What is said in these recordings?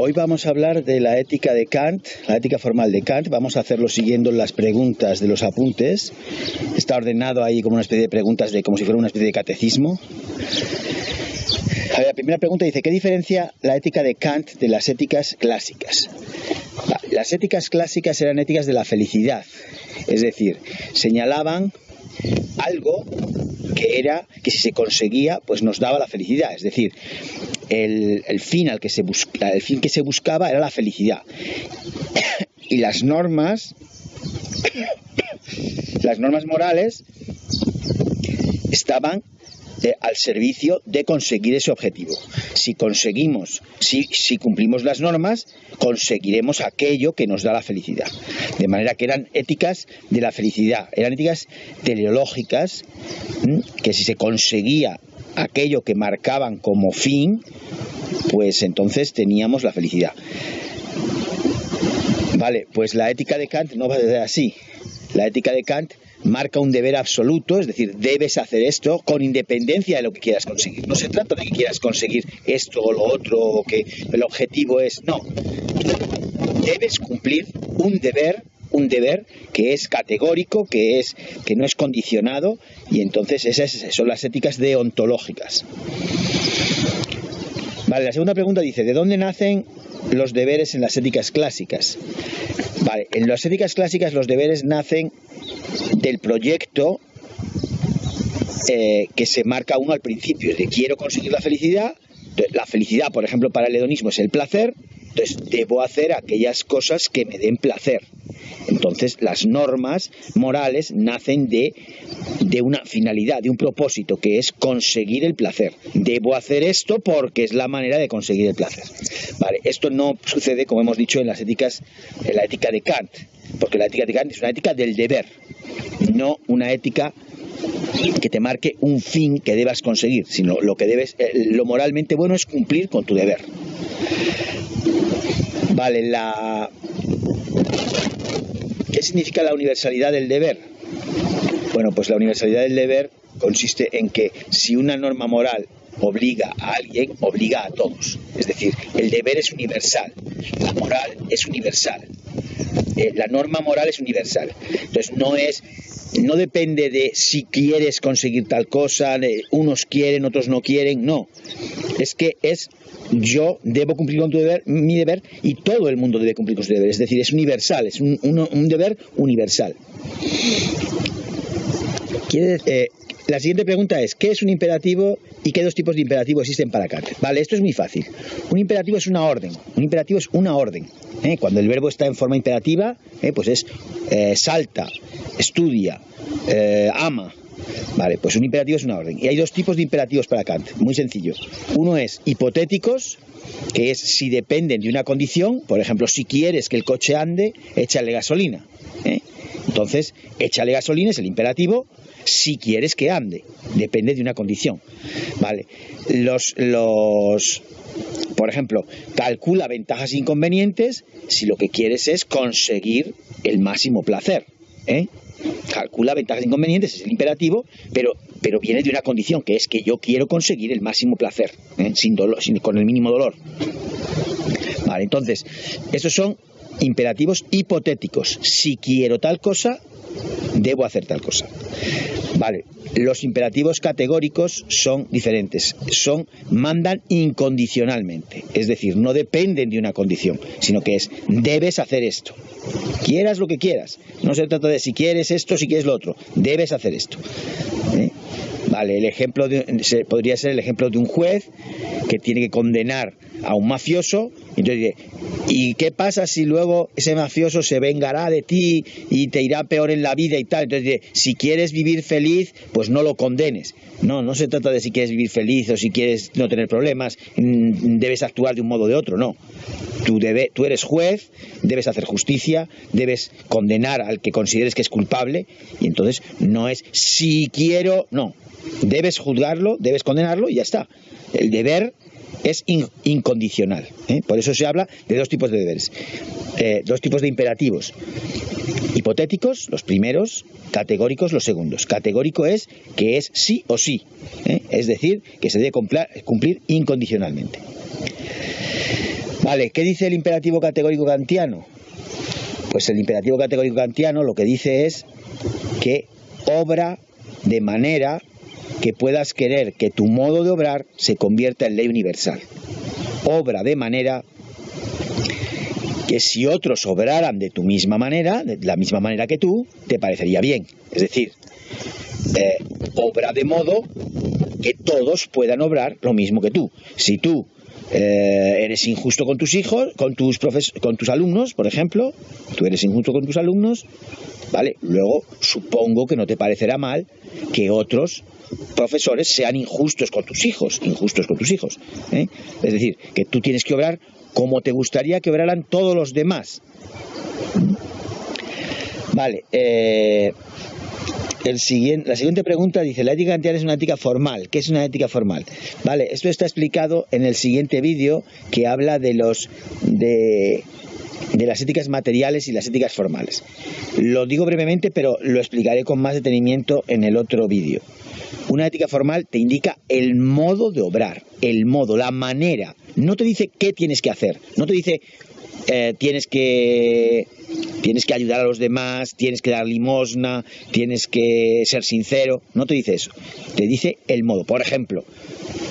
Hoy vamos a hablar de la ética de Kant, la ética formal de Kant. Vamos a hacerlo siguiendo las preguntas de los apuntes. Está ordenado ahí como una especie de preguntas, como si fuera una especie de catecismo. A ver, la primera pregunta dice: ¿qué diferencia la ética de Kant de las éticas clásicas? Las éticas clásicas eran éticas de la felicidad, es decir, señalaban algo que si se conseguía, pues nos daba la felicidad. Es decir, el fin que se buscaba era la felicidad. Y las normas morales estaban al servicio de conseguir ese objetivo. Si cumplimos las normas, conseguiremos aquello que nos da la felicidad. De manera que eran éticas de la felicidad, eran éticas teleológicas, que si se conseguía aquello que marcaban como fin, pues entonces teníamos la felicidad. Vale, pues la ética de Kant no va a ser así. La ética de Kant marca un deber absoluto, es decir, debes hacer esto con independencia de lo que quieras conseguir. No se trata de que quieras conseguir esto o lo otro, o que el objetivo es... No, debes cumplir un deber que es categórico, que no es condicionado, y entonces esas son las éticas deontológicas. Vale, la segunda pregunta dice: ¿de dónde nacen los deberes en las éticas clásicas? Vale, en las éticas clásicas los deberes nacen del proyecto que se marca uno al principio. Es de quiero conseguir la felicidad. La felicidad, por ejemplo, para el hedonismo es el placer. Entonces debo hacer aquellas cosas que me den placer. Entonces las normas morales nacen de una finalidad, de un propósito, que es conseguir el placer. Debo hacer esto porque es la manera de conseguir el placer. Vale, esto no sucede, como hemos dicho, en la ética de Kant, porque la ética de Kant es una ética del deber, no una ética que te marque un fin que debas conseguir, sino lo moralmente bueno es cumplir con tu deber. Vale, ¿qué significa la universalidad del deber? Bueno, pues la universalidad del deber consiste en que si una norma moral obliga a alguien, obliga a todos. Es decir, el deber es universal, la moral es universal, la norma moral es universal. Entonces no depende de si quieres conseguir tal cosa, unos quieren, otros no quieren, no. Es que yo debo cumplir con mi deber, y todo el mundo debe cumplir con su deber. Es decir, es universal, es un deber universal. La siguiente pregunta es: ¿qué es un imperativo y qué dos tipos de imperativo existen para Kant? Vale, esto es muy fácil. Un imperativo es una orden. Un imperativo es una orden. Cuando el verbo está en forma imperativa, pues es salta, estudia, ama. Vale, pues un imperativo es una orden. Y hay dos tipos de imperativos para Kant, muy sencillo. Uno es hipotéticos, que es si dependen de una condición. Por ejemplo, si quieres que el coche ande, échale gasolina. Entonces, échale gasolina es el imperativo. Si quieres que ande, depende de una condición. Vale, por ejemplo, calcula ventajas e inconvenientes si lo que quieres es conseguir el máximo placer. Calcula ventajas e inconvenientes es el imperativo, pero viene de una condición, que es que yo quiero conseguir el máximo placer, sin dolor, con el mínimo dolor. Vale, entonces, estos son imperativos hipotéticos. Si quiero tal cosa, debo hacer tal cosa. Vale, los imperativos categóricos son diferentes. Mandan incondicionalmente. Es decir, no dependen de una condición, sino que debes hacer esto. Quieras lo que quieras. No se trata de si quieres esto, si quieres lo otro. Debes hacer esto. Vale, podría ser el ejemplo de un juez que tiene que condenar a un mafioso. Entonces dice: ¿y qué pasa si luego ese mafioso se vengará de ti y te irá peor en la vida y tal? Entonces dice: si quieres vivir feliz, pues no lo condenes. No se trata de si quieres vivir feliz o si quieres no tener problemas, debes actuar de un modo o de otro, no. Tú eres juez, debes hacer justicia, debes condenar al que consideres que es culpable, y entonces no es si quiero, no. Debes juzgarlo, debes condenarlo y ya está. El deber es incondicional. Por eso se habla de dos tipos de deberes, dos tipos de imperativos. Hipotéticos, los primeros; categóricos, los segundos. Categórico es que es sí o sí, es decir, que se debe cumplir incondicionalmente. Vale, ¿qué dice el imperativo categórico kantiano? Pues el imperativo categórico kantiano lo que dice es que obra de manera que puedas querer que tu modo de obrar se convierta en ley universal. Obra de manera que si otros obraran de tu misma manera, de la misma manera que tú, te parecería bien. Es decir, obra de modo que todos puedan obrar lo mismo que tú. Si tú eres injusto con tus hijos, con tus alumnos, por ejemplo, tú eres injusto con tus alumnos, ¿vale? Luego supongo que no te parecerá mal que otros profesores sean injustos con tus hijos, ¿eh? Es decir, que tú tienes que obrar como te gustaría que obraran todos los demás. Vale, la siguiente pregunta dice: la ética kantiana es una ética formal. ¿Qué es una ética formal? Vale, esto está explicado en el siguiente vídeo, que habla de las éticas materiales y las éticas formales. Lo digo brevemente, pero lo explicaré con más detenimiento en el otro vídeo. Una ética formal te indica el modo de obrar, el modo, la manera. No te dice qué tienes que hacer, no te dice tienes que ayudar a los demás, tienes que dar limosna, tienes que ser sincero. No te dice eso, te dice el modo. Por ejemplo,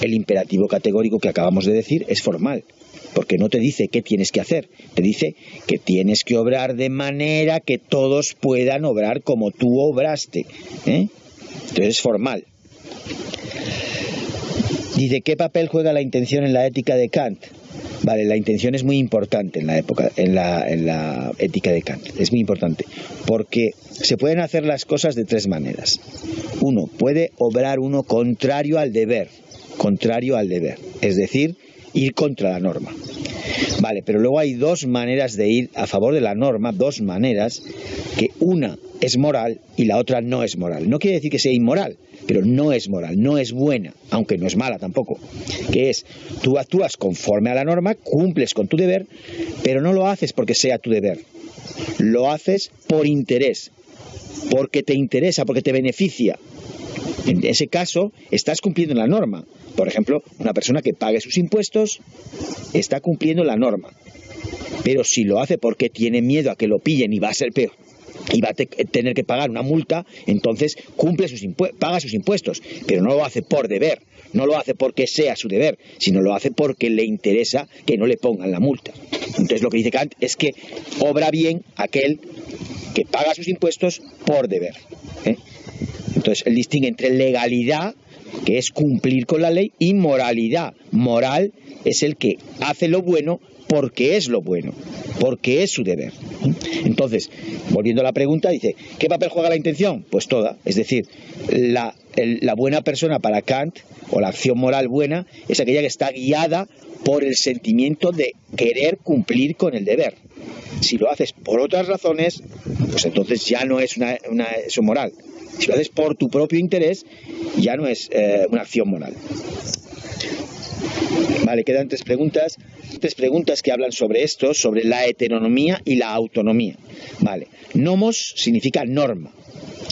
el imperativo categórico que acabamos de decir es formal, porque no te dice qué tienes que hacer, te dice que tienes que obrar de manera que todos puedan obrar como tú obraste, ¿eh? Entonces es formal. Dice: ¿qué papel juega la intención en la ética de Kant? Vale, la intención es muy importante en la ética de Kant. Es muy importante porque se pueden hacer las cosas de tres maneras. Uno, puede obrar uno contrario al deber, es decir, ir contra la norma. Vale, pero luego hay dos maneras de ir a favor de la norma, dos maneras, que una es moral y la otra no es moral. No quiere decir que sea inmoral, pero no es moral, no es buena, aunque no es mala tampoco. Que es, tú actúas conforme a la norma, cumples con tu deber, pero no lo haces porque sea tu deber. Lo haces por interés, porque te interesa, porque te beneficia. En ese caso, estás cumpliendo la norma. Por ejemplo, una persona que pague sus impuestos está cumpliendo la norma. Pero si lo hace porque tiene miedo a que lo pillen y va a ser peor, y va a tener que pagar una multa, entonces paga sus impuestos, pero no lo hace por deber, no lo hace porque sea su deber, sino lo hace porque le interesa que no le pongan la multa. Entonces lo que dice Kant es que obra bien aquel que paga sus impuestos por deber, ¿eh? Entonces él distingue entre legalidad, que es cumplir con la ley, y moralidad. Moral es el que hace lo bueno porque es lo bueno, porque es su deber. Entonces, volviendo a la pregunta, dice: ¿qué papel juega la intención? Pues toda. Es decir, la buena persona para Kant, o la acción moral buena, es aquella que está guiada por el sentimiento de querer cumplir con el deber. Si lo haces por otras razones, pues entonces ya no es eso moral. Si lo haces por tu propio interés, ya no es una acción moral. Vale, quedan tres preguntas que hablan sobre esto, sobre la heteronomía y la autonomía. Vale, nomos significa norma.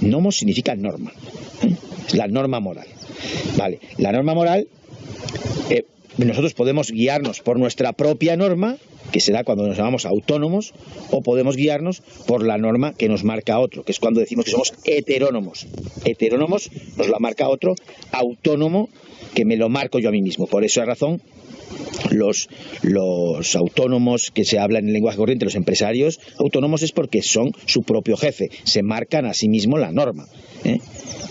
Nomos significa norma, ¿eh? Es la norma moral. Vale, la norma moral, nosotros podemos guiarnos por nuestra propia norma, que será cuando nos llamamos autónomos, o podemos guiarnos por la norma que nos marca otro, que es cuando decimos que somos heterónomos. Heterónomos nos la marca otro, autónomo que me lo marco yo a mí mismo. Por esa razón, los autónomos que se hablan en lenguaje corriente, los empresarios autónomos, es porque son su propio jefe, se marcan a sí mismo la norma, ¿eh?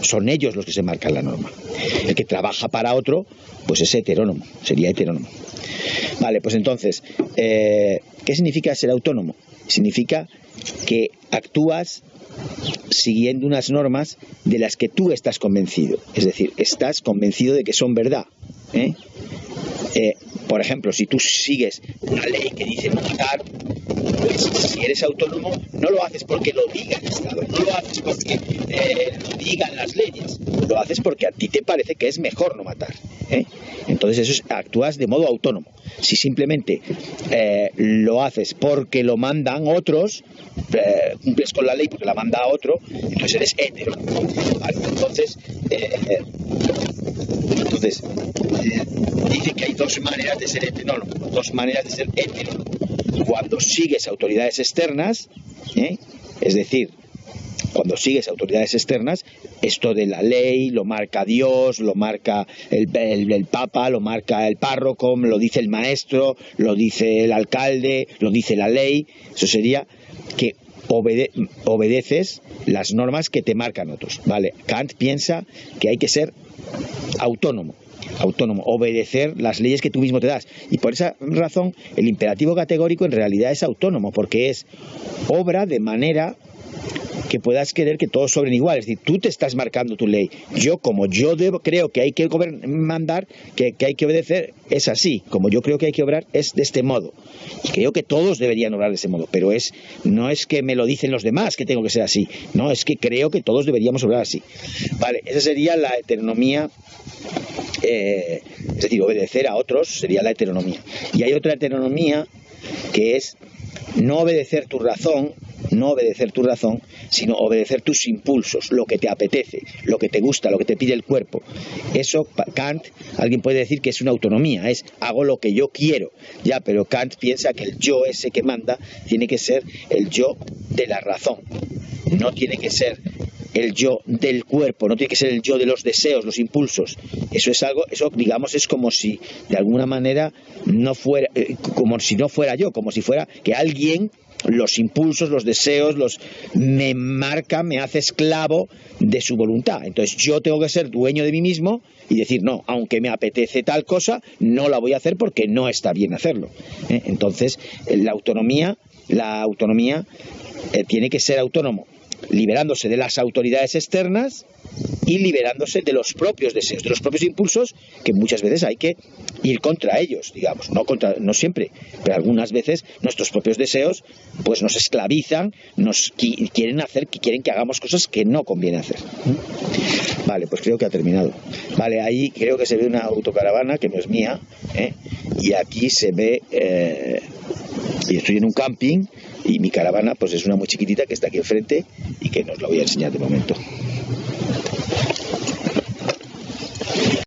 Son ellos los que se marcan la norma. El que trabaja para otro, pues es heterónomo, sería heterónomo. Vale, pues entonces, ¿qué significa ser autónomo? Significa que actúas siguiendo unas normas de las que tú estás convencido. Es decir, estás convencido de que son verdad, ¿eh? Por ejemplo, si tú sigues una ley que dice no matar, pues si eres autónomo no lo haces porque lo diga el Estado, no lo haces porque lo digan las leyes, lo haces porque a ti te parece que es mejor no matar, ¿eh? Entonces actúas de modo autónomo. Si simplemente lo haces porque lo mandan otros, cumples con la ley porque la manda a otro, entonces eres hetero, ¿vale? Entonces Entonces, dice que hay dos maneras de ser heterónomo, dos maneras de ser heterónomo. Cuando sigues autoridades externas, es decir, cuando sigues autoridades externas, esto de la ley lo marca Dios, lo marca el Papa, lo marca el párroco, lo dice el maestro, lo dice el alcalde, lo dice la ley. Eso sería que obedeces las normas que te marcan otros, ¿vale? Kant piensa que hay que ser autónomo, obedecer las leyes que tú mismo te das, y por esa razón el imperativo categórico en realidad es autónomo, porque es obra de manera que puedas querer que todos sobren igual. Es decir, tú te estás marcando tu ley. Yo, como yo creo que hay que mandar, que hay que obedecer, es así. Como yo creo que hay que obrar, es de este modo. Y creo que todos deberían obrar de ese modo. Pero no es que me lo dicen los demás que tengo que ser así. No, es que creo que todos deberíamos obrar así. Vale, esa sería la heteronomía. Es decir, obedecer a otros sería la heteronomía. Y hay otra heteronomía que es no obedecer tu razón, sino obedecer tus impulsos, lo que te apetece, lo que te gusta, lo que te pide el cuerpo. Eso, Kant, alguien puede decir que es una autonomía, es hago lo que yo quiero. Ya, pero Kant piensa que el yo ese que manda tiene que ser el yo de la razón. No tiene que ser el yo del cuerpo, no tiene que ser el yo de los deseos, los impulsos. Eso es algo, eso digamos es como si de alguna manera no fuera, como si no fuera yo, como si fuera que alguien, los impulsos, los deseos, me marca, me hace esclavo de su voluntad. Entonces yo tengo que ser dueño de mí mismo y decir, no, aunque me apetece tal cosa, no la voy a hacer porque no está bien hacerlo. Entonces la autonomía tiene que ser autónomo, liberándose de las autoridades externas y liberándose de los propios deseos, de los propios impulsos, que muchas veces hay que ir contra ellos, digamos, no siempre, pero algunas veces nuestros propios deseos pues nos esclavizan, quieren que hagamos cosas que no conviene hacer. Vale, pues creo que ha terminado. Vale, ahí creo que se ve una autocaravana que no es mía, y aquí se ve, y estoy en un camping, y mi caravana pues es una muy chiquitita que está aquí enfrente y que no os la voy a enseñar de momento.